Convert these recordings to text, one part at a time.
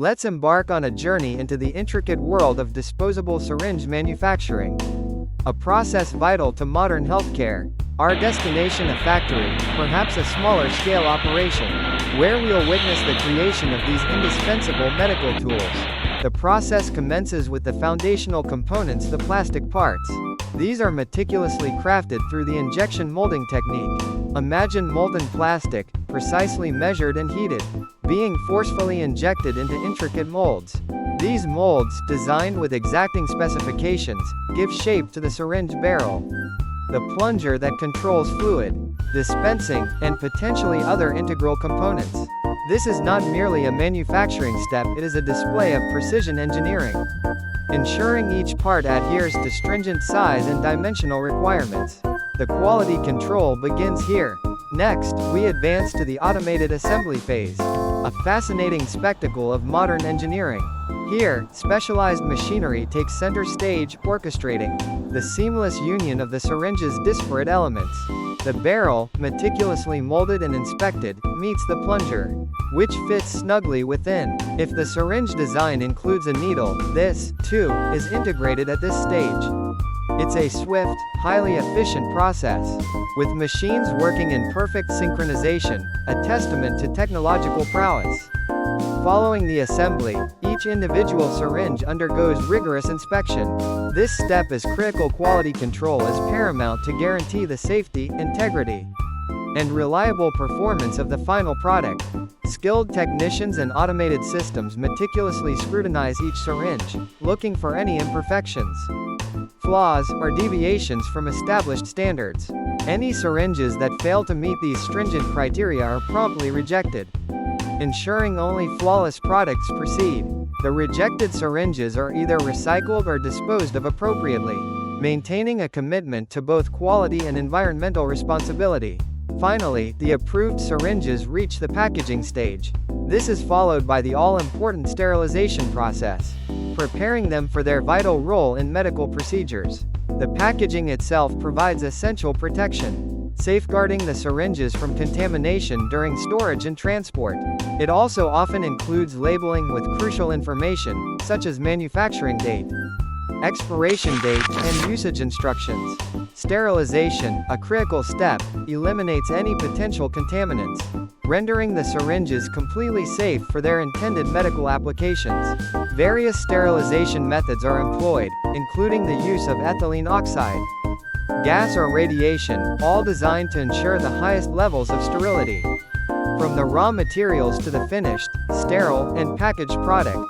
Let's embark on a journey into the intricate world of disposable syringe manufacturing. A process vital to modern healthcare. Our destination, a factory, perhaps a smaller scale operation, where we'll witness the creation of these indispensable medical tools. The process commences with the foundational components, the plastic parts. These are meticulously crafted through the injection molding technique. Imagine molten plastic, precisely measured and heated, being forcefully injected into intricate molds. These molds, designed with exacting specifications, give shape to the syringe barrel, the plunger that controls fluid, dispensing, and potentially other integral components. This is not merely a manufacturing step, it is a display of precision engineering, ensuring each part adheres to stringent size and dimensional requirements. The quality control begins here. Next, we advance to the automated assembly phase, a fascinating spectacle of modern engineering. Here, specialized machinery takes center stage, orchestrating the seamless union of the syringe's disparate elements. The barrel, meticulously molded and inspected, meets the plunger, which fits snugly within. If the syringe design includes a needle, this, too, is integrated at this stage. It's a swift, highly efficient process, with machines working in perfect synchronization, a testament to technological prowess. Following the assembly, each individual syringe undergoes rigorous inspection. This step is critical. Quality control is paramount to guarantee the safety, integrity, and reliable performance of the final product. Skilled technicians and automated systems meticulously scrutinize each syringe, looking for any imperfections, flaws, or deviations from established standards. Any syringes that fail to meet these stringent criteria are promptly rejected, ensuring only flawless products proceed. The rejected syringes are either recycled or disposed of appropriately, maintaining a commitment to both quality and environmental responsibility. Finally, the approved syringes reach the packaging stage. This is followed by the all-important sterilization process, preparing them for their vital role in medical procedures. The packaging itself provides essential protection, safeguarding the syringes from contamination during storage and transport. It also often includes labeling with crucial information, such as manufacturing date, expiration date, and usage instructions. Sterilization, a critical step, eliminates any potential contaminants, rendering the syringes completely safe for their intended medical applications. Various sterilization methods are employed, including the use of ethylene oxide, gas, or radiation, all designed to ensure the highest levels of sterility. From the raw materials to the finished, sterile, and packaged product,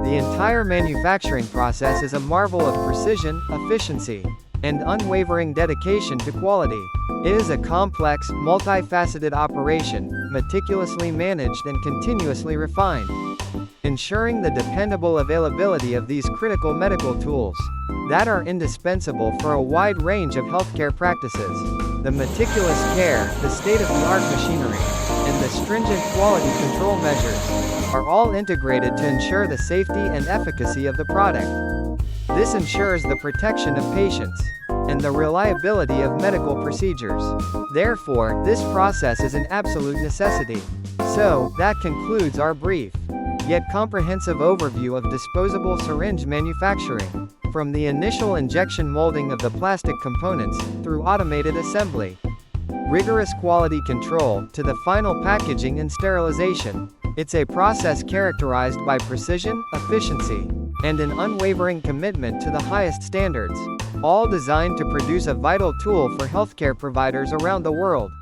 the entire manufacturing process is a marvel of precision, efficiency, and unwavering dedication to quality. It is a complex, multifaceted operation, meticulously managed and continuously refined, ensuring the dependable availability of these critical medical tools that are indispensable for a wide range of healthcare practices. The meticulous care, the state-of-the-art machinery, and the stringent quality control measures are all integrated to ensure the safety and efficacy of the product. This ensures the protection of patients and the reliability of medical procedures. Therefore, this process is an absolute necessity. So, that concludes our brief, yet comprehensive overview of disposable syringe manufacturing. From the initial injection molding of the plastic components, through automated assembly, rigorous quality control, to the final packaging and sterilization. It's a process characterized by precision, efficiency, and an unwavering commitment to the highest standards, all designed to produce a vital tool for healthcare providers around the world.